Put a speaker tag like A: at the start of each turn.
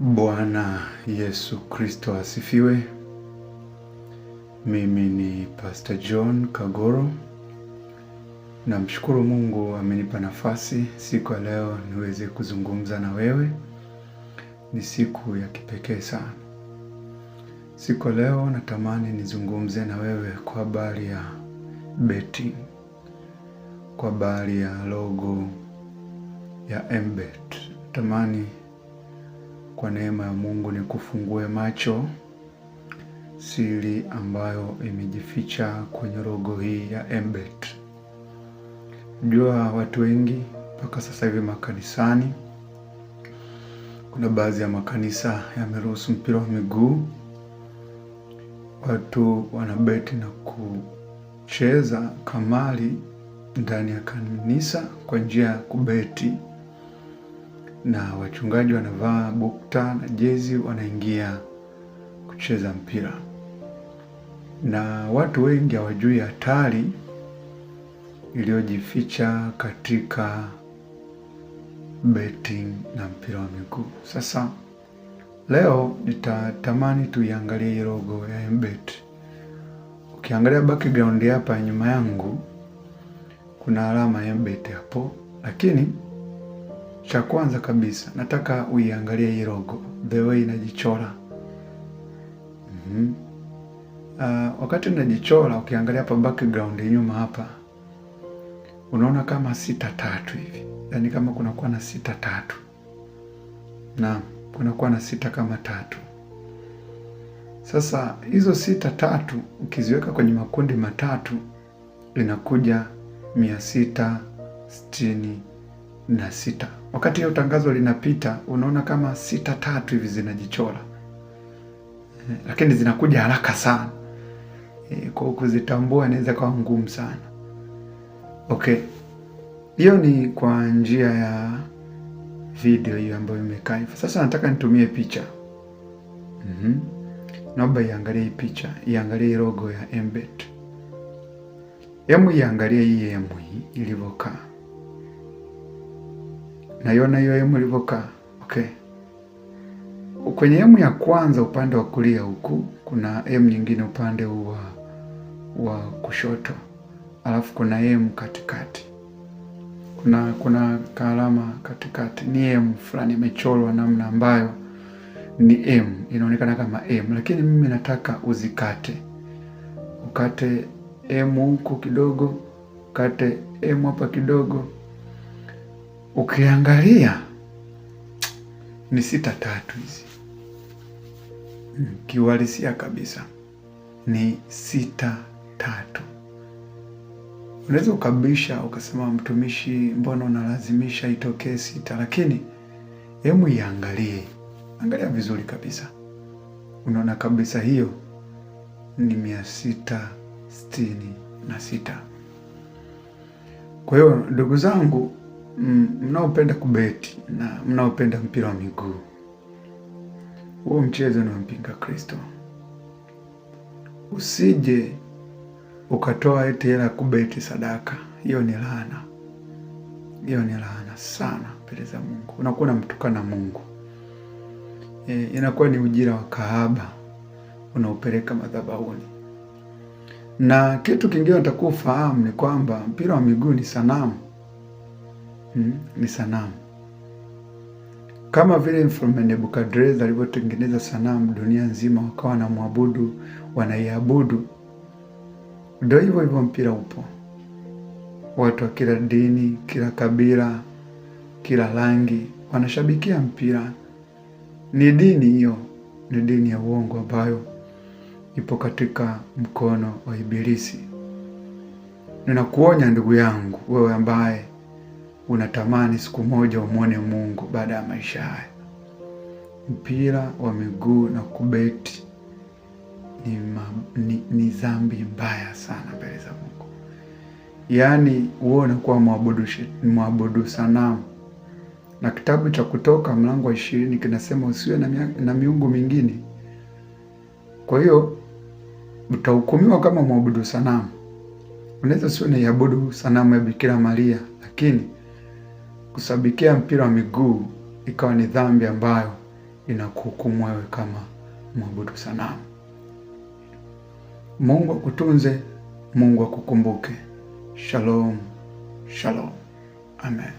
A: Bwana Yesu Kristo asifiwe. Mimi ni Pastor John Kagoro. Namshukuru Mungu amenipa nafasi siku ya leo niweze kuzungumza na wewe. Ni siku ya kipekee sana. Siku ya leo natamani nizungumze na wewe kwa habari ya betting. Kwa habari ya logo ya MBet. Natamani kwa neema ya Mungu nikufungue macho siri ambayo imejificha kwenye logo hii ya MBet. Jua watu wengi mpaka sasa hivi makanisani, kuna baadhi ya makanisa yameruhusu mpira wa miguu. Watu wanabeti na kucheza kamari ndani ya kanisa kwa njia ya kubeti, na wachungaji wanavaa bukta na jezi wanaingia kucheza mpira. Na watu wengi hawajui hatari iliyojificha katika betting na mpira wa miguu. Sasa leo nitatamani tuiangalie logo ya MBet. Ukiangalia background hapa nyuma yangu kuna alama ya MBet hapo, lakini cha kwanza kabisa nataka uiangalie hii logo, the way inajichora. Wakati inajichora, ukiangalia hapa background nyuma hapa, unaona kama 6-3 hivi. Yaani kama kunakuwa na 6-3. Na kunakuwa na 6 kama 3. Sasa hizo 6-3 ukiziweka kwenye makundi matatu inakuja 666. Wakati hiyo tangazo linapita, unaona kama 6-3 hivi zinajichora. Lakini zinakuja haraka sana. Kwa kuzitambua inaweza kuwa ngumu sana. Okay. Hiyo ni kwa njia ya video hiyo ambayo imekaa hivyo. Sasa nataka nitumie picha. Naomba iangalie hii picha, iangalie logo ya MBet. Hemu iangalie hii hemu hii ilivyokaa. Naiona hiyo hemu ilivyokaa. Okay. Kwenye hemu ya kwanza upande wa kulia huku, kuna hemu nyingine upande wa kushoto. Alafu kuna hemu katikati. Kuna kalama katikati. Ni hemu fulani imechorwa namna ambayo ni M, inaonekana kama M, lakini mimi nataka uzikate. Ukate M huku kidogo, ukate M hapa kidogo. Ukiangalia ni 6-3 hizi. Kiuhalisia kabisa ni 6-3. Unaweza ukabisha ukasema, mtumishi, mbona unalazimisha itokee 6? Lakini hemu iangalie. Angalia vizuri kabisa. Unaona kabisa hiyo ni 666. Kwa hiyo ndugu zangu, mnaopenda kubeti na mnaopenda mpira wa miguu, huo mchezo ni wa mpinga Kristo. Usije ukatoa eti hela kubeti sadaka. Hiyo ni laana. Hiyo ni laana sana mbele za Mungu. Unakuwa unamtukana Mungu. Inakuwa ni ujira wa kahaba unaupeleka madhabahuni. Na kitu kingine utakuwa ufahamu ni kwamba mpira wa miguu ni sanamu. Ni sanamu. Kama vile Mfalme Nebukadreza alivyotengeneza sanamu dunia nzima wakawa na muabudu, wanaiabudu. Ndio hivyo hivyo mpira upo. Watu wa kila dini, kila kabila, kila rangi wanashabikia mpira. Ni dini hiyo, ni dini ya uongo ambayo ipo katika mkono wa Ibilisi. Ninakuonya ndugu yangu, wewe ambaye unatamani siku moja umwone Mungu baada ya maisha haya. Mpira wa miguu na kubeti ni dhambi mbaya sana mbele za Mungu. Yaani uone kuwa muabudu sanamu. Na kitabu cha Kutoka mlango wa 20 kinasema usiwe na miungu mingine. Kwa hiyo utahukumiwa kama muabudu sanamu. Unaweza usiwe unaiabudu sanamu ya Bikira Maria, lakini kusabikia mpira wa miguu ikawa ni dhambi ambayo linakuhukumu wewe kama mwabudu sanamu. Mungu akutunze, Mungu akukumbuke. Shalom, shalom. Amen.